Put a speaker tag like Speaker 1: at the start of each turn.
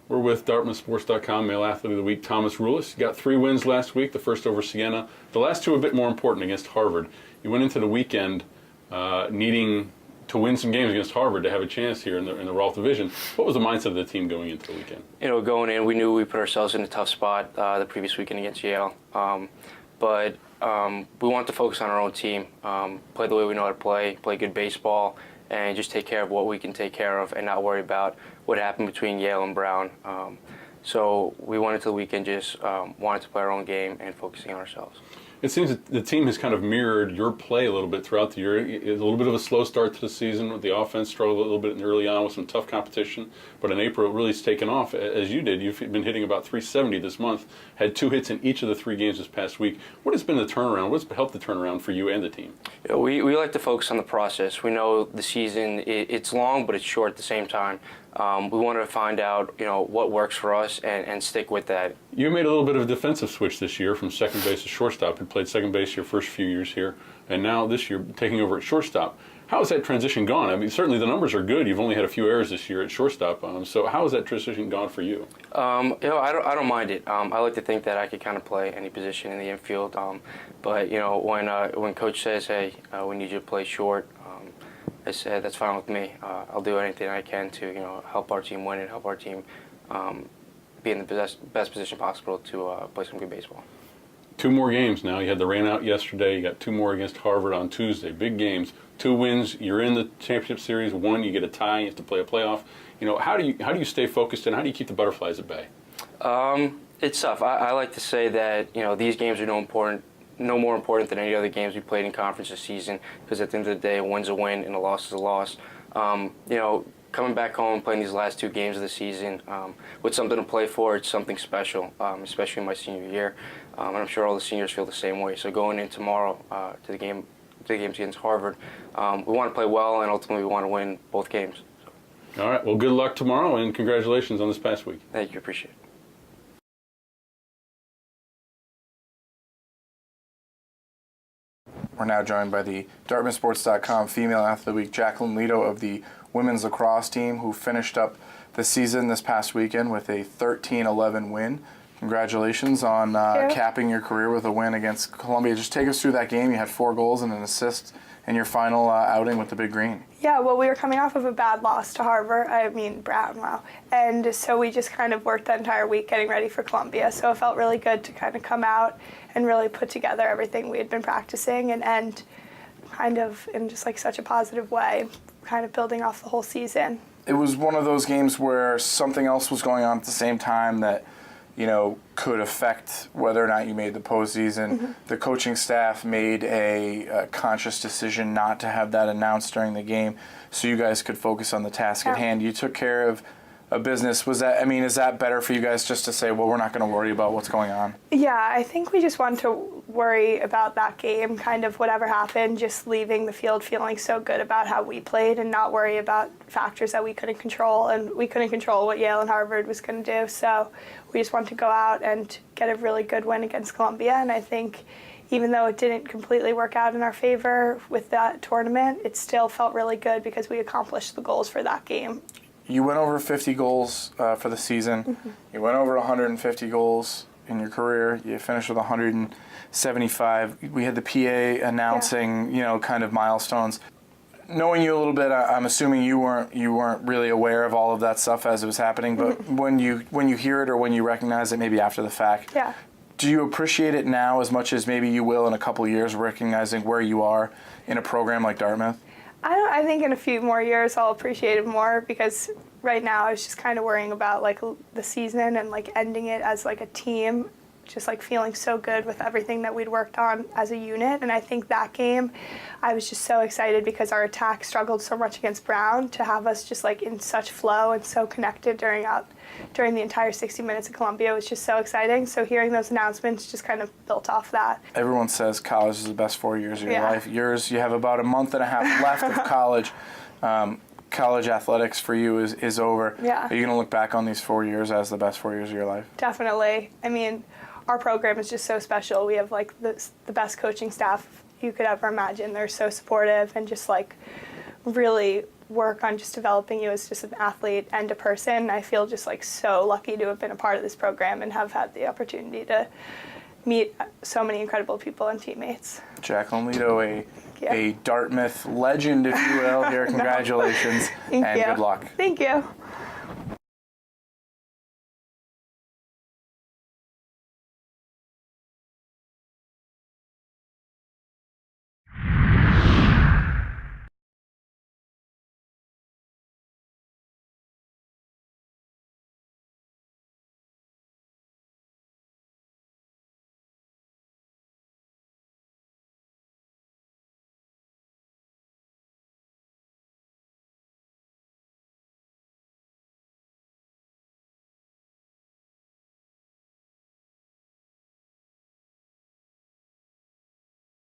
Speaker 1: We're with DartmouthSports.com Male Athlete of the Week, Thomas Roulis. You got 3 wins last week, the first over Siena. The last 2 a bit more important against Harvard. You went into the weekend needing to win some games against Harvard to have a chance here in the Rolfe Division. What was the mindset of the team going into the weekend?
Speaker 2: Going in, we knew we put ourselves in a tough spot the previous weekend against Yale. But we want to focus on our own team, play the way we know how to play good baseball, and just take care of what we can take care of and not worry about what happened between Yale and Brown. So we went into the weekend just wanted to play our own game and focusing on ourselves.
Speaker 1: It seems that the team has kind of mirrored your play a little bit throughout the year. It's a little bit of a slow start to the season. The offense struggled a little bit early on with some tough competition, but in April it really has taken off, as you did. You've been hitting about .370 this month, had 2 hits in each of the 3 games this past week. What has been the turnaround? What's helped the turnaround for you and the team?
Speaker 2: We like to focus on the process. We know the season, it's long, but it's short at the same time. We want to find out, what works for us and stick with that.
Speaker 1: You made a little bit of a defensive switch this year from second base to shortstop. You played second base your first few years here, and now this year taking over at shortstop. How has that transition gone? I mean, certainly the numbers are good. You've only had a few errors this year at shortstop. So how has that transition gone for you?
Speaker 2: I don't mind it. I like to think that I could kind of play any position in the infield. But when coach says, "Hey, we need you to play short," I said that's fine with me. I'll do anything I can to help our team win and help our team be in the best position possible to play some good baseball.
Speaker 1: 2 more games now. You had the rain out yesterday. You got 2 more against Harvard on Tuesday. Big games. 2 wins. You're in the championship series. 1, you get a tie. You have to play a playoff. How do you stay focused and how do you keep the butterflies at bay?
Speaker 2: It's tough. I like to say that these games are no more important than any other games we played in conference this season, because at the end of the day, a win's a win and a loss is a loss. Coming back home and playing these last 2 games of the season with something to play for, it's something special, especially in my senior year. And I'm sure all the seniors feel the same way. So going in tomorrow to the games against Harvard, we want to play well, and ultimately we want to win both games.
Speaker 1: All right. Well, good luck tomorrow, and congratulations on this past week.
Speaker 2: Thank you. Appreciate it.
Speaker 3: We're now joined by the DartmouthSports.com Female Athlete of the Week, Jaclyn Leto of the women's lacrosse team, who finished up the season this past weekend with a 13-11 win. Congratulations on capping your career with a win against Columbia. Just take us through that game. You had 4 goals and an assist in your final outing with the Big Green.
Speaker 4: Yeah, well, we were coming off of a bad loss to Brown, wow. And so we just kind of worked that entire week getting ready for Columbia. So it felt really good to kind of come out and really put together everything we had been practicing and end kind of in just like such a positive way, kind of building off the whole season.
Speaker 3: It was one of those games where something else was going on at the same time that, could affect whether or not you made the postseason. Mm-hmm. The coaching staff made a conscious decision not to have that announced during the game so you guys could focus on the task at hand. You took care of a business. Is that better for you guys just to say, well, we're not going to worry about what's going on?
Speaker 4: Yeah, I think we just wanted to worry about that game, kind of whatever happened, just leaving the field feeling so good about how we played and not worry about factors that we couldn't control. And we couldn't control what Yale and Harvard was going to do. So we just wanted to go out and get a really good win against Columbia. And I think even though it didn't completely work out in our favor with that tournament, it still felt really good because we accomplished the goals for that game.
Speaker 3: You went over 50 goals for the season. Mm-hmm. You went over 150 goals in your career. You finished with 175. We had the PA announcing, kind of milestones. Knowing you a little bit, I'm assuming you weren't really aware of all of that stuff as it was happening. But mm-hmm. when you hear it or when you recognize it, maybe after the fact, do you appreciate it now as much as maybe you will in a couple of years, recognizing where you are in a program like Dartmouth?
Speaker 4: I think in a few more years I'll appreciate it more, because right now I was just kind of worrying about like the season and like ending it as like a team, just like feeling so good with everything that we'd worked on as a unit. And I think that game I was just so excited because our attack struggled so much against Brown, to have us just like in such flow and so connected during the entire 60 minutes of Columbia was just so exciting. So hearing those announcements just kind of built off that. Everyone says college is the best 4 years of your life. Yours, you have about a month and a half left of college. College athletics for you is over. Yeah. Are you going to look back on these 4 years as the best 4 years of your life? Definitely. I mean, our program is just so special. We have like the best coaching staff you could ever imagine. They're so supportive and just like really work on just developing you as just an athlete and a person. I feel just like so lucky to have been a part of this program and have had the opportunity to meet so many incredible people and teammates.
Speaker 3: Jaclyn Leto, a Dartmouth legend, if you will, here. Congratulations
Speaker 4: Thank
Speaker 3: and
Speaker 4: you.
Speaker 3: good luck.
Speaker 4: Thank you.